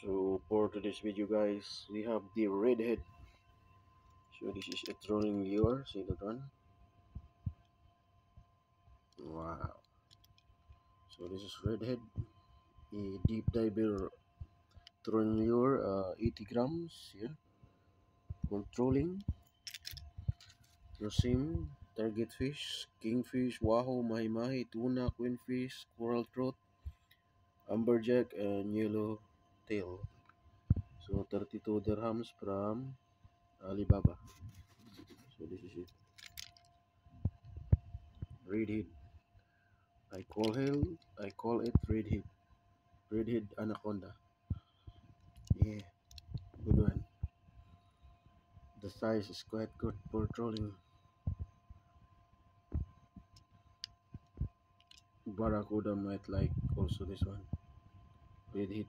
So for today's video guys, we have the redhead. So this is a trolling lure. See that one? Wow. So this is redhead, a deep diver trolling lure, 80 grams. Yeah. Controlling, rosim, target fish, kingfish, wahoo, mahi-mahi, tuna, queenfish, coral trout, amberjack, and yellow tail. So 32 dirhams from Alibaba. So this is it. Redhead. I call it redhead. Redhead anaconda. Yeah, good one. The size is quite good for trolling. Barracuda might like also this one. Redhead.